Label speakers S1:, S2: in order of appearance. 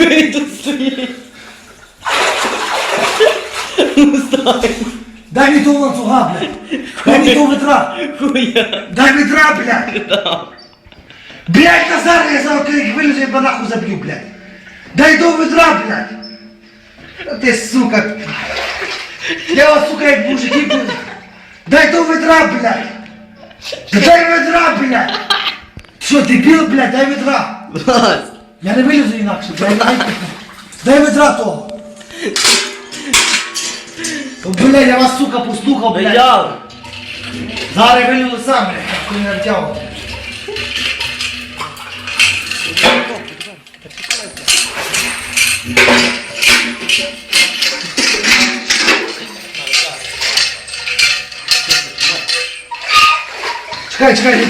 S1: Він тут стоїть. Не знаю.
S2: Дай мені того ланцюга, блядь. Дай мені того ведра.
S1: Хуя.
S2: Дай ведра, блядь. Блядь, Назар, я зараз коли їх вилежу, я нахуй заб'ю, блядь. Дай того ведра, блядь. А ти, сука. Я вас, сука, як мужики, блядь. Дай того ведра, блядь. Дай ведра, блядь. Що, дебіл, блядь, дай ведра. Я не вилізу інакше, дай ведра того. Блядь, я вас, сука, послухав, блядь.
S1: Я.
S2: Зараз я вилізу сам, блядь, коли не втягав. Чекай, чекай, не